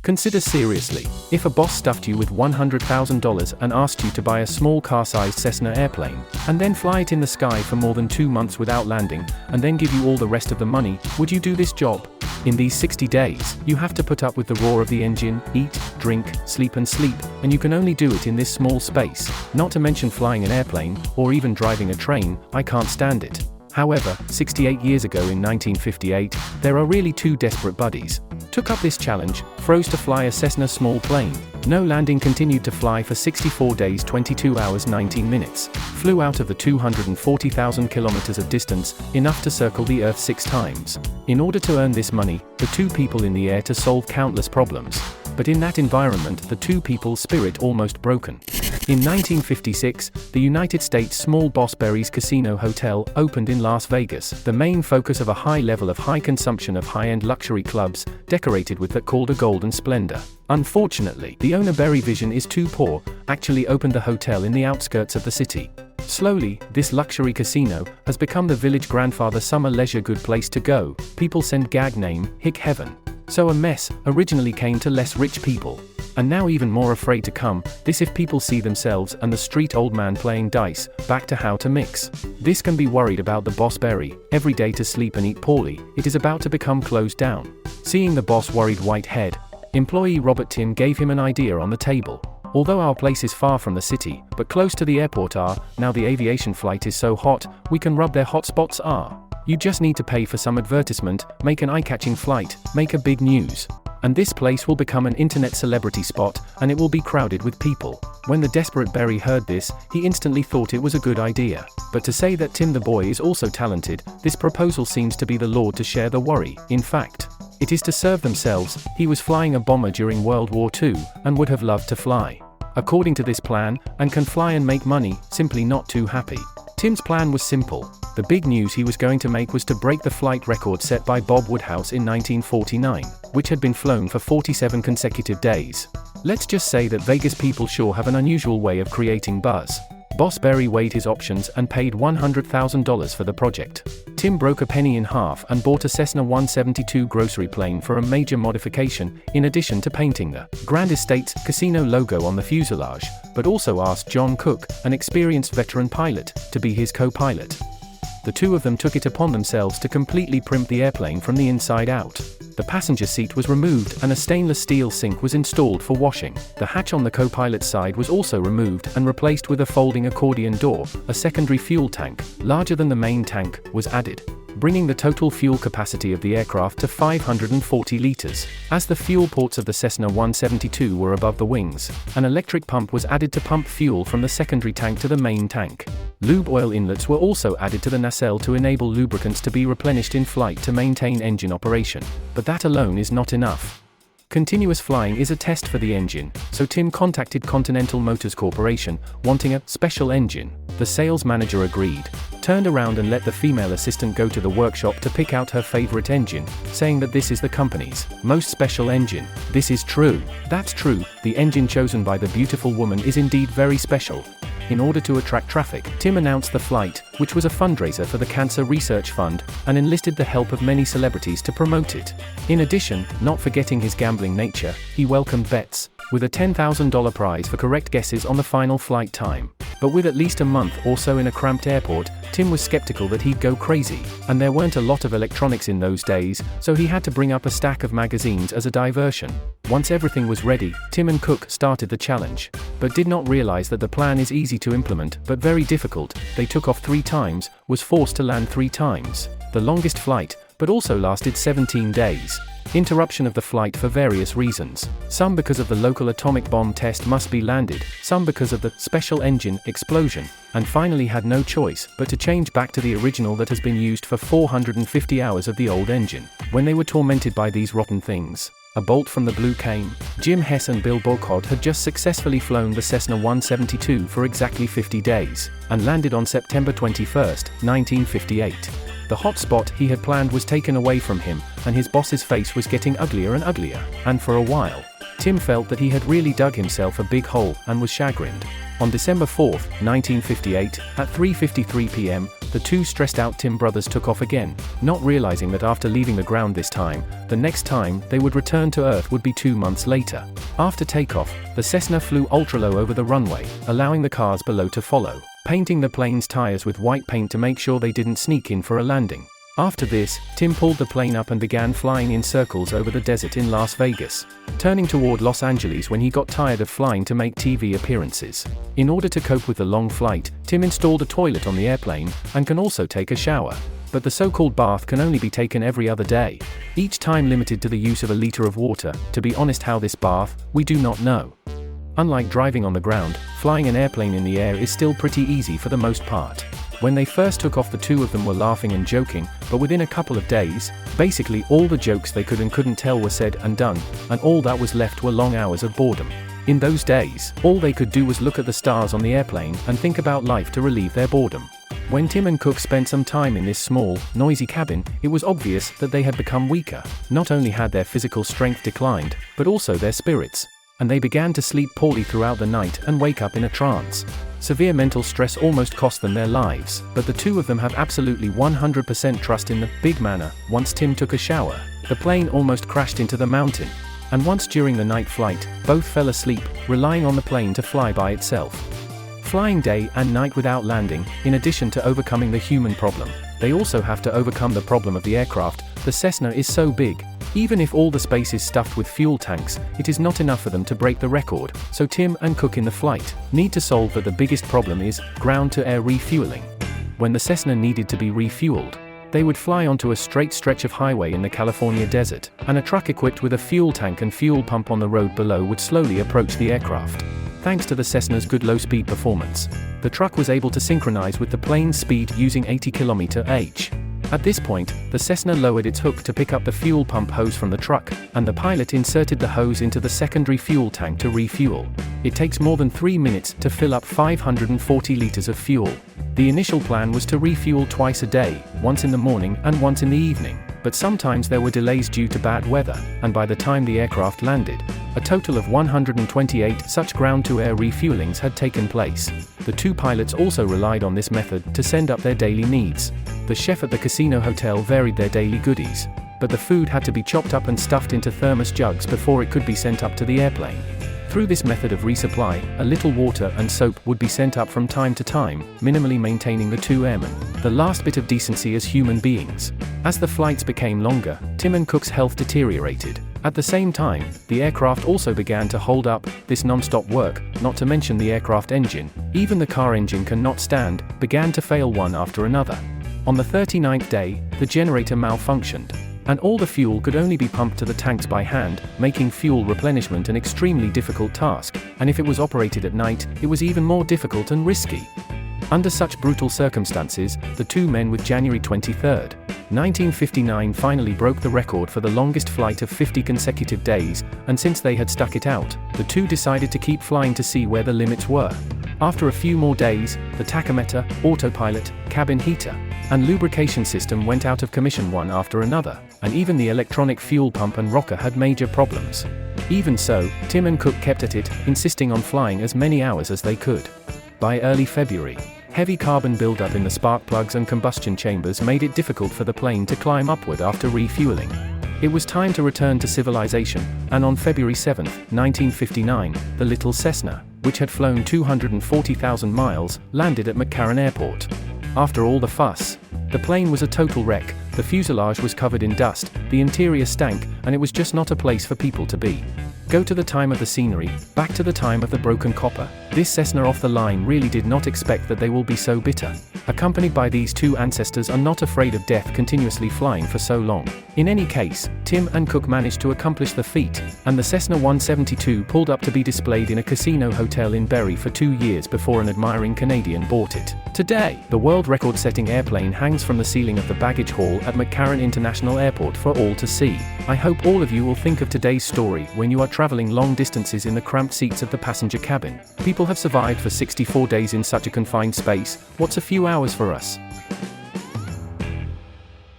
Consider seriously, if a boss stuffed you with $100,000 and asked you to buy a small car-sized Cessna airplane, and then fly it in the sky for more than 2 months without landing, and then give you all the rest of the money, would you do this job? In these 60 days, you have to put up with the roar of the engine, eat, drink, sleep, and you can only do it in this small space. Not to mention flying an airplane, or even driving a train. I can't stand it. However, 68 years ago in 1958, there are really two desperate buddies. Took up this challenge, froze to fly a Cessna small plane. No landing, continued to fly for 64 days 22 hours 19 minutes. Flew out of the 240,000 kilometers of distance, enough to circle the Earth 6 times. In order to earn this money, the two people in the air to solve countless problems. But in that environment, the two people's spirit almost broken. In 1956, the United States small Boss Berry's Casino Hotel opened in Las Vegas, the main focus of a high level of high consumption of high-end luxury clubs, decorated with that called a golden splendor. Unfortunately, the owner Berry Vision is too poor, actually opened the hotel in the outskirts of the city. Slowly, this luxury casino has become the village grandfather summer leisure good place to go. People send gag name, Hick Heaven. So a mess originally came to less rich people. And now even more afraid to come, this if people see themselves and the street old man playing dice, back to how to mix. This can be worried about the Boss Berry, every day to sleep and eat poorly, it is about to become closed down. Seeing the boss worried white head, employee Robert Tim gave him an idea on the table. Although our place is far from the city, but close to the airport now the aviation flight is so hot, we can rub their hot spots You just need to pay for some advertisement, make an eye-catching flight, make a big news. And this place will become an internet celebrity spot, and it will be crowded with people. When the desperate Berry heard this, he instantly thought it was a good idea. But to say that Tim the boy is also talented, this proposal seems to be the Lord to share the worry. In fact, it is to serve themselves. He was flying a bomber during World War II, and would have loved to fly. According to this plan, and can fly and make money, simply not too happy. Tim's plan was simple. The big news he was going to make was to break the flight record set by Bob Woodhouse in 1949, which had been flown for 47 consecutive days. Let's just say that Vegas people sure have an unusual way of creating buzz. Boss Berry weighed his options and paid $100,000 for the project. Tim broke a penny in half and bought a Cessna 172 grocery plane for a major modification, in addition to painting the Grand Estates casino logo on the fuselage, but also asked John Cook, an experienced veteran pilot, to be his co-pilot. The two of them took it upon themselves to completely primp the airplane from the inside out. The passenger seat was removed and a stainless steel sink was installed for washing. The hatch on the co-pilot's side was also removed and replaced with a folding accordion door. A secondary fuel tank, larger than the main tank, was added, bringing the total fuel capacity of the aircraft to 540 liters. As the fuel ports of the Cessna 172 were above the wings, an electric pump was added to pump fuel from the secondary tank to the main tank. Lube oil inlets were also added to the nacelle to enable lubricants to be replenished in flight to maintain engine operation. But that alone is not enough. Continuous flying is a test for the engine, so Tim contacted Continental Motors Corporation, wanting a special engine. The sales manager agreed, turned around and let the female assistant go to the workshop to pick out her favorite engine, saying that this is the company's most special engine. This is true. That's true, the engine chosen by the beautiful woman is indeed very special. In order to attract traffic, Tim announced the flight, which was a fundraiser for the Cancer Research Fund, and enlisted the help of many celebrities to promote it. In addition, not forgetting his gambling nature, he welcomed bets, with a $10,000 prize for correct guesses on the final flight time. But with at least a month or so in a cramped airport, Tim was skeptical that he'd go crazy, and there weren't a lot of electronics in those days, so he had to bring up a stack of magazines as a diversion. Once everything was ready, Tim and Cook started the challenge, but did not realize that the plan is easy to implement, but very difficult. They took off 3 times, was forced to land 3 times. The longest flight, but also lasted 17 days. Interruption of the flight for various reasons. Some because of the local atomic bomb test must be landed, some because of the special engine explosion, and finally had no choice but to change back to the original that has been used for 450 hours of the old engine. When they were tormented by these rotten things, a bolt from the blue came. Jim Hess and Bill Burkhardt had just successfully flown the Cessna 172 for exactly 50 days, and landed on September 21, 1958. The hot spot he had planned was taken away from him, and his boss's face was getting uglier and uglier, and for a while, Tim felt that he had really dug himself a big hole, and was chagrined. On December 4, 1958, at 3:53 p.m., the two stressed out Tim brothers took off again, not realizing that after leaving the ground this time, the next time they would return to Earth would be 2 months later. After takeoff, the Cessna flew ultra-low over the runway, allowing the cars below to follow, painting the plane's tires with white paint to make sure they didn't sneak in for a landing. After this, Tim pulled the plane up and began flying in circles over the desert in Las Vegas, turning toward Los Angeles when he got tired of flying to make TV appearances. In order to cope with the long flight, Tim installed a toilet on the airplane, and can also take a shower. But the so-called bath can only be taken every other day, each time limited to the use of a liter of water. To be honest, how this bath, we do not know. Unlike driving on the ground, flying an airplane in the air is still pretty easy for the most part. When they first took off, the two of them were laughing and joking, but within a couple of days, basically all the jokes they could and couldn't tell were said and done, and all that was left were long hours of boredom. In those days, all they could do was look at the stars on the airplane and think about life to relieve their boredom. When Tim and Cook spent some time in this small, noisy cabin, it was obvious that they had become weaker. Not only had their physical strength declined, but also their spirits. And they began to sleep poorly throughout the night and wake up in a trance. Severe mental stress almost cost them their lives, but the two of them have absolutely 100% trust in the big manner. Once Tim took a shower, the plane almost crashed into the mountain. And once during the night flight, both fell asleep, relying on the plane to fly by itself. Flying day and night without landing, in addition to overcoming the human problem, they also have to overcome the problem of the aircraft. The Cessna is so big. Even if all the space is stuffed with fuel tanks, it is not enough for them to break the record, so Tim and Cook in the flight need to solve that. The biggest problem is ground-to-air refueling. When the Cessna needed to be refueled, they would fly onto a straight stretch of highway in the California desert, and a truck equipped with a fuel tank and fuel pump on the road below would slowly approach the aircraft. Thanks to the Cessna's good low-speed performance, the truck was able to synchronize with the plane's speed using 80 km/h. At this point, the Cessna lowered its hook to pick up the fuel pump hose from the truck, and the pilot inserted the hose into the secondary fuel tank to refuel. It takes more than 3 minutes to fill up 540 liters of fuel. The initial plan was to refuel twice a day, once in the morning and once in the evening, but sometimes there were delays due to bad weather, and by the time the aircraft landed, a total of 128 such ground-to-air refuelings had taken place. The two pilots also relied on this method to send up their daily needs. The chef at the casino hotel varied their daily goodies, but the food had to be chopped up and stuffed into thermos jugs before it could be sent up to the airplane. Through this method of resupply, a little water and soap would be sent up from time to time, minimally maintaining the two airmen the last bit of decency as human beings. As the flights became longer, Tim and Cook's health deteriorated. At the same time, the aircraft also began to hold up. This non-stop work, not to mention the aircraft engine, even the car engine cannot stand, began to fail one after another. On the 39th day, the generator malfunctioned, and all the fuel could only be pumped to the tanks by hand, making fuel replenishment an extremely difficult task, and if it was operated at night, it was even more difficult and risky. Under such brutal circumstances, the two men with January 23, 1959 finally broke the record for the longest flight of 50 consecutive days, and since they had stuck it out, the two decided to keep flying to see where the limits were. After a few more days, the tachometer, autopilot, cabin heater, and lubrication system went out of commission one after another, and even the electronic fuel pump and rocker had major problems. Even so, Tim and Cook kept at it, insisting on flying as many hours as they could. By early February, heavy carbon buildup in the spark plugs and combustion chambers made it difficult for the plane to climb upward after refueling. It was time to return to civilization, and on February 7, 1959, the little Cessna, which had flown 240,000 miles, landed at McCarran Airport. After all the fuss, the plane was a total wreck. The fuselage was covered in dust, the interior stank, and it was just not a place for people to be. Go to the time of the scenery, back to the time of the broken copper. This Cessna off the line really did not expect that they will be so bitter. Accompanied by these two ancestors are not afraid of death continuously flying for so long. In any case, Tim and Cook managed to accomplish the feat, and the Cessna 172 pulled up to be displayed in a casino hotel in Bury for 2 years before an admiring Canadian bought it. Today, the world record-setting airplane hangs from the ceiling of the baggage hall at McCarran International Airport for all to see. I hope all of you will think of today's story when you are traveling long distances in the cramped seats of the passenger cabin. People have survived for 64 days in such a confined space. What's a few hours for us?